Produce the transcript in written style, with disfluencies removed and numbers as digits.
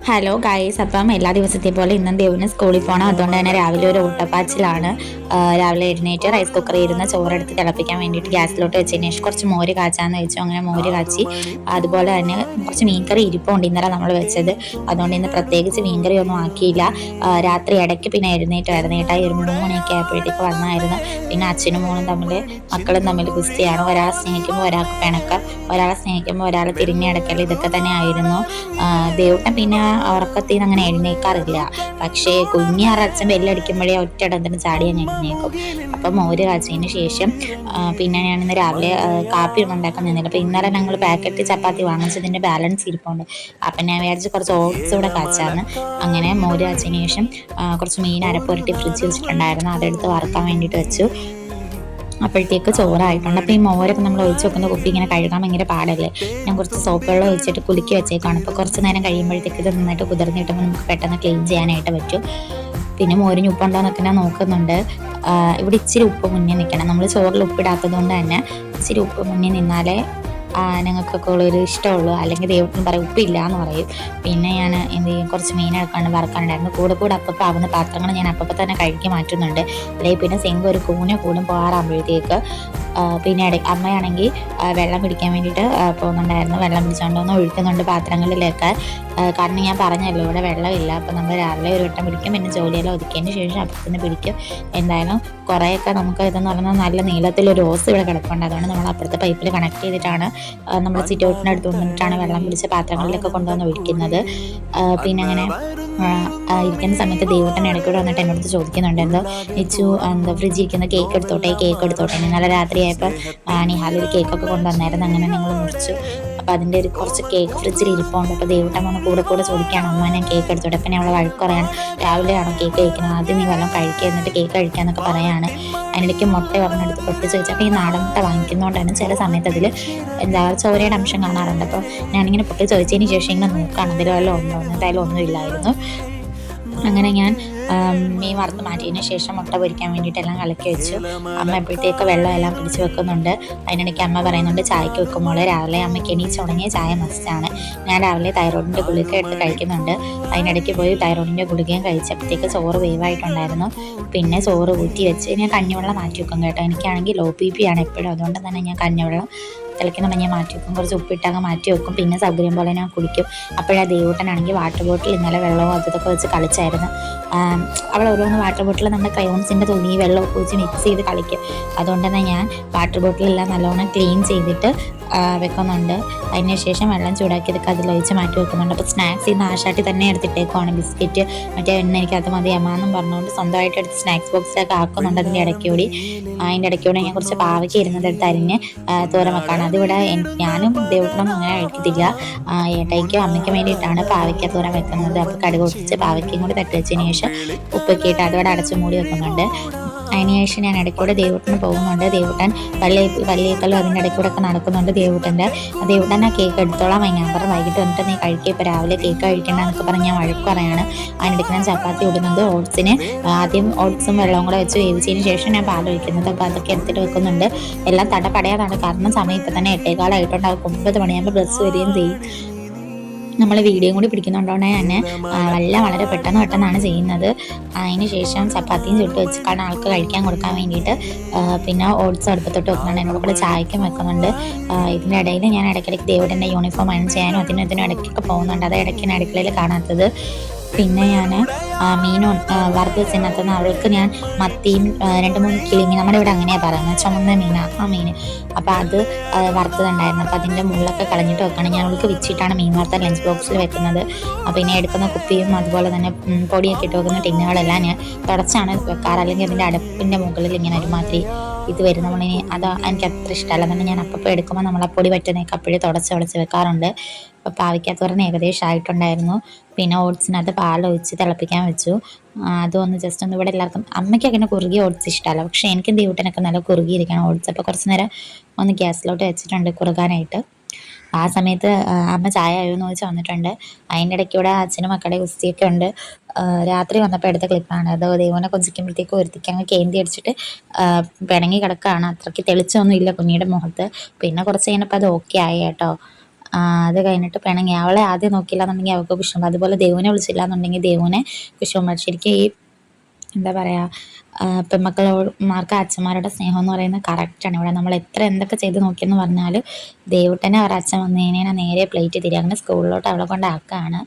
Hello guys, അപ്പം എല്ലാ ദിവസത്തെ പോലെ ഇന്നും ദേവിന് സ്കൂളിൽ പോകണം. അതുകൊണ്ട് തന്നെ രാവിലെ ഒരു ഓട്ടപ്പാച്ചിലാണ്. രാവിലെ എഴുന്നേറ്റ് റൈസ് കുക്കറിൽ ഇരുന്ന് ചോറെടുത്ത് തിളപ്പിക്കാൻ വേണ്ടിയിട്ട് ഗ്യാസിലോട്ട് വെച്ചതിന് ശേഷം കുറച്ച് മോര് കാച്ചാന്ന് വെച്ചു. അങ്ങനെ മോര് കാച്ചി. അതുപോലെ തന്നെ കുറച്ച് മീൻകറി ഇരിപ്പുണ്ട്, ഇന്നലെ നമ്മൾ വെച്ചത്. അതുകൊണ്ട് ഇന്ന് പ്രത്യേകിച്ച് മീൻകറി ഒന്നും ആക്കിയില്ല. രാത്രി ഇടയ്ക്ക് പിന്നെ എഴുന്നേറ്റായി ഒരു 3 മണിയൊക്കെ ആയപ്പോഴത്തേക്ക് വന്നായിരുന്നു. പിന്നെ അച്ഛനും മക്കളും തമ്മിൽ ഗുസ്തിയാണ്. ഒരാളെ സ്നേഹിക്കുമ്പോൾ ഒരാൾക്ക് പിണക്കം, ഒരാളെ സ്നേഹിക്കുമ്പോൾ ഒരാൾ തിരിഞ്ഞടക്കൽ, ഇതൊക്കെ തന്നെ ആയിരുന്നു. ദേവട്ടൻ പിന്നെ ഉറക്കത്തിൽ നിന്ന് അങ്ങനെ എഴുന്നേക്കാറില്ല. പക്ഷേ അച്ഛൻ ബെല്ലടിക്കുമ്പോഴേ ഒറ്റയിടത്തിന് ചാടി അങ്ങ് എഴുന്നേക്കും. അപ്പം മോര് കാച്ചതിന് ശേഷം പിന്നെ ഞാനിന്ന് രാവിലെ കാപ്പി ഒന്നും ഉണ്ടാക്കാൻ നിന്നില്ല. അപ്പം ഇന്നലെ ഞങ്ങൾ പാക്കറ്റ് ചപ്പാത്തി വാങ്ങിച്ചതിൻ്റെ ബാലൻസ് ഇരിപ്പുണ്ട്. അപ്പം ഞാൻ വിചാരിച്ച് കുറച്ച് ഓട്സ് കൂടെ കാച്ചാന്ന്. അങ്ങനെ മോര് കാച്ചതിന് ശേഷം കുറച്ച് മീൻ അരപ്പുരട്ടി ഫ്രിഡ്ജ് വെച്ചിട്ടുണ്ടായിരുന്നു, അതെടുത്ത് വറുക്കാൻ വേണ്ടിയിട്ട് വെച്ചു. അപ്പോഴത്തേക്ക് ചോറായിട്ടുണ്ട്. അപ്പോൾ ഈ മോരൊക്കെ നമ്മൾ ഒഴിച്ച് വെക്കുന്ന കുപ്പി ഇങ്ങനെ കഴുകാൻ ഭയങ്കര പാടല്ലേ. ഞാൻ കുറച്ച് സോപ്പ് വെള്ളം ഒഴിച്ചിട്ട് കുലുക്കി വെച്ചേക്കാണ്. അപ്പോൾ കുറച്ച് നേരം കഴിയുമ്പോഴത്തേക്ക് ഇത് നന്നായിട്ട് കുതിർന്നിട്ടുമ്പോൾ നമുക്ക് പെട്ടെന്ന് ക്ലീൻ ചെയ്യാനായിട്ട് പറ്റും. പിന്നെ മോരിന് ഉപ്പുണ്ടോ എന്നൊക്കെ ഞാൻ നോക്കുന്നുണ്ട്. ഇവിടെ ഇച്ചിരി ഉപ്പ് മുന്നേ നിൽക്കണം. നമ്മൾ ചോറിൽ ഉപ്പിടാത്തത് കൊണ്ട് തന്നെ ഇച്ചിരി ഉപ്പ് മുന്നേ നിന്നാലേ ഞങ്ങൾക്കൊക്കെ ഉള്ളൊരു ഇഷ്ടമുള്ളൂ. അല്ലെങ്കിൽ ദൈവത്തിന് പറയും ഉപ്പില്ല എന്ന് പറയും. പിന്നെ ഞാൻ എന്ത് ചെയ്യും, കുറച്ച് മീൻ എടുക്കാണ്ട് വറക്കാനുണ്ടായിരുന്നു. കൂടെ അപ്പം ആവുന്ന പാത്രങ്ങൾ ഞാൻ അപ്പം തന്നെ കഴുകി മാറ്റുന്നുണ്ട്. അല്ലെങ്കിൽ പിന്നെ സിങ്ക് ഒരു കൂടും പോകാറാകുമ്പോഴത്തേക്ക് പിന്നെ അമ്മയാണെങ്കിൽ വെള്ളം പിടിക്കാൻ വേണ്ടിയിട്ട് പോകുന്നുണ്ടായിരുന്നു. വെള്ളം പിടിച്ചുകൊണ്ടൊന്ന് ഒഴിക്കുന്നുണ്ട് പാത്രങ്ങളിലേക്ക്. കാരണം ഞാൻ പറഞ്ഞല്ലോ ഇവിടെ വെള്ളമില്ല. അപ്പോൾ നമ്മൾ രാവിലെ ഒരു വട്ടം പിടിക്കും, പിന്നെ ജോലിയെല്ലാം ഒതുക്കിയതിന് ശേഷം അപ്പുറത്തുനിന്ന് പിടിക്കും. എന്തായാലും കുറേയൊക്കെ നമുക്ക് ഇതെന്ന് പറഞ്ഞാൽ നല്ല നീളത്തിലൊരു ഓസ് ഇവിടെ കിടപ്പുണ്ട്. അതുകൊണ്ട് നമ്മൾ അപ്പുറത്തെ പൈപ്പിൽ കണക്ട് ചെയ്തിട്ടാണ് നമ്മൾ സിറ്റ് ഔട്ടിൻ്റെ അടുത്ത് കൊണ്ടിട്ടാണ് വെള്ളം പിടിച്ച പാത്രങ്ങളിലൊക്കെ കൊണ്ടുവന്ന് ഒഴിക്കുന്നത്. പിന്നെ അങ്ങനെ ഇരിക്കുന്ന സമയത്ത് ദേവട്ടൻ ഇടയ്ക്കൂടെ വന്നിട്ട് എന്നോട് ചോദിക്കുന്നുണ്ട്, എന്താ ഫ്രിഡ്ജിൽ ഇരിക്കുന്ന കേക്ക് എടുത്തോട്ടെ. ഇന്നലെ രാത്രിയായപ്പോൾ നിഹാലൊരു കേക്കൊക്കെ കൊണ്ടുവന്നായിരുന്നു. അങ്ങനെ ഞങ്ങൾ മുറിച്ചു. അപ്പോൾ അതിൻ്റെ ഒരു കുറച്ച് കേക്ക് ഫ്രിഡ്ജിൽ ഇരിപ്പുണ്ട്. അപ്പോൾ ദേവട്ടൻ വന്ന് കൂടെ ചോദിക്കുകയാണ്, അമ്മ ഞാൻ കേക്ക് എടുത്തോട്ടെ. അപ്പം ഞാൻ അവളെ വഴക്ക് പറയാണ്, രാവിലെയാണോ കേക്ക് കഴിക്കുന്നത്, ആദ്യം നീ വല്ലതും കഴിക്കുക എന്നിട്ട് കേക്ക് കഴിക്കാന്നൊക്കെ പറയാണ്. അതിനിടയ്ക്ക് മുട്ട പറഞ്ഞെടുത്ത് പൊട്ടിച്ച് വെച്ചാൽ, അപ്പോൾ ഈ നാടൻ മുട്ട വാങ്ങിക്കുന്നതുകൊണ്ടാണ് ചില സമയത്ത് അതിൽ ചോരയുടെ അംശം കാണാറുണ്ട്. അപ്പോൾ ഞാനിങ്ങനെ പൊട്ടി ചോദിച്ചതിന് ശേഷം ഇങ്ങനെ നോക്കുകയാണ് അതിൽ വല്ലതും ഉണ്ടോ. എന്തായാലും ഒന്നുമില്ലായിരുന്നു. അങ്ങനെ ഞാൻ മീൻ വറുത്ത് മാറ്റിയതിന് ശേഷം മുട്ട പൊരിക്കാൻ വേണ്ടിയിട്ടെല്ലാം കലക്കി വെച്ചു. അമ്മ എപ്പോഴത്തേക്ക് വെള്ളം എല്ലാം പിടിച്ച് വെക്കുന്നുണ്ട്. അതിനിടയ്ക്ക് അമ്മ പറയുന്നുണ്ട്, ചായക്ക് വെക്കുമ്പോൾ രാവിലെ അമ്മയ്ക്ക് എണീച്ച് തുടങ്ങിയ ചായ മസ്റ്റാണ്. ഞാൻ രാവിലെ തൈറോയിഡിൻ്റെ ഗുളിക എടുത്ത് കഴിക്കുന്നുണ്ട്. അതിനിടയ്ക്ക് പോയി തൈറോയിഡിൻ്റെ ഗുളികയും കഴിച്ചപ്പോഴത്തേക്ക് ചോറ് വേവായിട്ടുണ്ടായിരുന്നു. പിന്നെ ചോറ് ഊറ്റി വെച്ച് ഞാൻ കഞ്ഞിവെള്ളം മാറ്റി വെക്കും കേട്ടോ. എനിക്കാണെങ്കിൽ ലോ BP ആണ് എപ്പോഴും. അതുകൊണ്ട് തന്നെ ഞാൻ കഞ്ഞിവെള്ളം തിളയ്ക്കുന്നുണ്ടെങ്കിൽ ഞാൻ മാറ്റി വെക്കും, കുറച്ച് ഉപ്പിട്ടങ്ങ് മാറ്റി വെക്കും. പിന്നെ സൗകര്യം പോലെ ഞാൻ കുടിക്കും. അപ്പോഴാ ദേവൂട്ടനാണെങ്കിൽ വാട്ടർ ബോട്ടിൽ ഇന്നലെ വെള്ളവും അതൊക്കെ വെച്ച് കളിച്ചായിരുന്നു. അവൾ ഓരോന്ന് വാട്ടർ ബോട്ടിൽ നമ്മുടെ ക്രയോൺസിൻ്റെ തുണി വെള്ളമൊക്കെ വെച്ച് മിക്സ് ചെയ്ത് കളിക്കും. അതുകൊണ്ട് തന്നെ ഞാൻ വാട്ടർ ബോട്ടിലെല്ലാം നല്ലോണം ക്ലീൻ ചെയ്തിട്ട് വെക്കുന്നുണ്ട്. അതിന് ശേഷം വെള്ളം ചൂടാക്കിയതൊക്കെ അതിലൊഴിച്ച് മാറ്റി വെക്കുന്നുണ്ട്. അപ്പോൾ സ്നാക്സ് ഇന്ന് ആശാട്ടി തന്നെ എടുത്തിട്ടേക്കുവാണ്. ബിസ്ക്കറ്റ് മറ്റേ എണ്ണ എനിക്കത് മതി അമ്മാന്നും പറഞ്ഞുകൊണ്ട് സ്വന്തമായിട്ട് എടുത്ത് സ്നാക്സ് ബോക്സിലൊക്കെ ആക്കുന്നുണ്ട്. അതിൻ്റെ ഇടയ്ക്കൂടി ഞാൻ കുറച്ച് പാവയ്ക്ക് ഇരുന്നതെടുത്ത് അരിഞ്ഞ് തോരൻ വെക്കാണ്. അതിവിടെ ഞാനും ദേവട്ടനും അങ്ങനെ കഴിക്കത്തില്ല. ഏട്ടായിക്കും അമ്മയ്ക്കും വേണ്ടിയിട്ടാണ് പാവയ്ക്ക തോരൻ വെക്കുന്നത്. അപ്പോൾ കടുക് പൊട്ടിച്ച് പാവയ്ക്കയും കൂടി തട്ടി വെച്ചതിന് ശേഷം ഉപ്പൊക്കെ ഇട്ട് അതോടെ അടച്ച് മൂടി വെക്കുന്നുണ്ട്. അതിന് ശേഷം ഞാൻ ഇടയ്ക്കൂടെ ദേവൂട്ടന് പോകുന്നുണ്ട്. ദേവൂട്ടൻ പള്ളിയേക്കലും അതിൻ്റെ ഇടയ്ക്കൂടെ ഒക്കെ നടക്കുന്നുണ്ട്. ദേവൂട്ടൻ ആ കേക്ക് എടുത്തോളാം. ഞാൻ പറഞ്ഞു വൈകിട്ട് വന്നിട്ട് നീ കഴിക്കുക, ഇപ്പോൾ രാവിലെ കേക്ക് കഴിക്കേണ്ട എന്നൊക്കെ പറഞ്ഞ് ഞാൻ വഴക്ക് പറയാണ്. അതിനിടയ്ക്ക് ഞാൻ ചപ്പാത്തി ഇടുന്നത് ഓട്സിന് ആദ്യം ഓട്സും വെള്ളവും കൂടെ വെച്ച് വേവിച്ചതിന് ശേഷം ഞാൻ പാലൊഴിക്കുന്നത്. അപ്പോൾ അതൊക്കെ എടുത്തിട്ട് വെക്കുന്നുണ്ട്. എല്ലാം തടപടയാതാണ്, കാരണം സമയം ഇപ്പം തന്നെ 8:15 ആയിട്ടുണ്ട്. അവർക്ക് 9 മണിയാകുമ്പോൾ ബസ് വരികയും ചെയ്യും. നമ്മൾ വീഡിയോ കൂടി പിടിക്കുന്നുണ്ടോണ്ടേ തന്നെ വളരെ പെട്ടെന്നാണ് ചെയ്യുന്നത്. അതിന് ശേഷം ചപ്പാത്തിയും ചുട്ട് വെച്ച് കാരണം ആൾക്ക് കഴിക്കാൻ കൊടുക്കാൻ വേണ്ടിയിട്ട് പിന്നെ ഓട്സ് അടുപ്പത്തോട്ട് വെക്കുന്നുണ്ട്. എന്നോട് കൂടെ ചായക്കും വെക്കുന്നുണ്ട്. ഇതിൻ്റെ ഇടയിൽ ഞാൻ ഇടയ്ക്കിടയ്ക്ക് ദേവൂട്ടൻ്റെ യൂണിഫോം അയൺ ചെയ്യാനും അതിനും ഇടയ്ക്കൊക്കെ പോകുന്നുണ്ട്. അത് ഇടയ്ക്ക് അടുക്കളയിൽ കാണാത്തത്. പിന്നെ ഞാൻ മീനും വറുത്ത് വെച്ചതിനകത്തുനിന്ന് അവൾക്ക് ഞാൻ മത്തിയും 2-3 കിളിമീൻ, നമ്മുടെ ഇവിടെ അങ്ങനെയാണ് പറയുന്നത്, ചുമന്ന മീനാണ് ആ മീൻ. അപ്പോൾ അത് വറുത്തതുണ്ടായിരുന്നു. അപ്പോൾ അതിൻ്റെ മുള്ളൊക്കെ കളഞ്ഞിട്ട് വെക്കണം. ഞാൻ അവൾക്ക് വെച്ചിട്ടാണ് മീൻ വറുത്ത ലഞ്ച് ബോക്സിൽ വെക്കുന്നത്. പിന്നെ എടുക്കുന്ന കുപ്പിയും അതുപോലെ തന്നെ പൊടിയൊക്കെ ഇട്ട് വെക്കുന്ന ടിന്നുകളെല്ലാം ഞാൻ തുടച്ചാണ് വെക്കാറ്. അല്ലെങ്കിൽ അതിൻ്റെ അടുപ്പിൻ്റെ മുകളിൽ ഇങ്ങനെ ഒരുമാതിരി ഇത് വരും. നമ്മളിനി അത് എനിക്ക് അത്ര ഇഷ്ടമല്ല. അതുകൊണ്ട് ഞാൻ അപ്പോൾ എടുക്കുമ്പോൾ നമ്മൾ ആ പൊടി പറ്റുന്നതൊക്കെ അപ്പോഴും തുടച്ച് വെക്കാറുണ്ട്. അപ്പോൾ പാവയ്ക്കത്തോരൻ ഏകദേശം ആയിട്ടുണ്ടായിരുന്നു. പിന്നെ ഓട്സിനകത്ത് പാലൊഴിച്ച് തിളപ്പിക്കാൻ വെച്ചു. അതൊന്ന് ജസ്റ്റ് ഒന്ന് ഇവിടെ എല്ലാവർക്കും അമ്മയ്ക്ക് അങ്ങനെ കുറുകിയ ഓട്സ് ഇഷ്ടമല്ല. പക്ഷേ എനിക്കും ദേവൂട്ടനൊക്കെ നല്ല കുറുകിയിരിക്കണം ഓട്സ്. അപ്പോൾ കുറച്ച് നേരം ഒന്ന് ഗ്യാസിലോട്ട് വെച്ചിട്ടുണ്ട് കുറുകാനായിട്ട്. ആ സമയത്ത് അമ്മ ചായ ആയോന്ന് ചോദിച്ച് വന്നിട്ടുണ്ട്. അതിൻ്റെ ഇടയ്ക്കൂടെ അച്ഛനും മക്കളുടെ ഗുസ്തിയൊക്കെ ഉണ്ട്. രാത്രി വന്നപ്പോൾ എടുത്ത ക്ലിപ്പാണ് അത്. ദേവനെ കൊഞ്ചിക്കുമ്പോഴത്തേക്ക് ഒരുത്തിക്ക് അങ്ങ് കേന്തി അടിച്ചിട്ട് പിണങ്ങി കിടക്കുകയാണ്. അത്രയ്ക്ക് തെളിച്ചൊന്നും ഇല്ല കുഞ്ഞിയുടെ മുഖത്ത്. പിന്നെ കുറച്ച് കഴിഞ്ഞപ്പോൾ അത് ഓക്കെ ആയി കേട്ടോ. അത് കഴിഞ്ഞിട്ട് പിണങ്ങി. അവളെ ആദ്യം നോക്കിയില്ല എന്നുണ്ടെങ്കിൽ അവൾക്ക് കുശുമ്പ്. അതുപോലെ ദേവുവിനെ വിളിച്ചില്ല എന്നുണ്ടെങ്കിൽ ദേവുവിനെ കുശുമ്പ്. ശരിക്കും ഈ എന്താ പറയുക, പെൺമക്കളോമാർക്ക് അച്ഛന്മാരുടെ സ്നേഹം എന്ന് പറയുന്നത് കറക്റ്റാണ്. ഇവിടെ നമ്മൾ എത്ര എന്തൊക്കെ ചെയ്ത് നോക്കിയെന്ന് പറഞ്ഞാൽ ദേവുട്ടനെ അവരുടെ അച്ഛൻ വന്നു കഴിഞ്ഞാൽ നേരെ പ്ലേറ്റ് തിരികെ അങ്ങനെ സ്കൂളിലോട്ട് അവളെ കൊണ്ടാക്കുകയാണ്.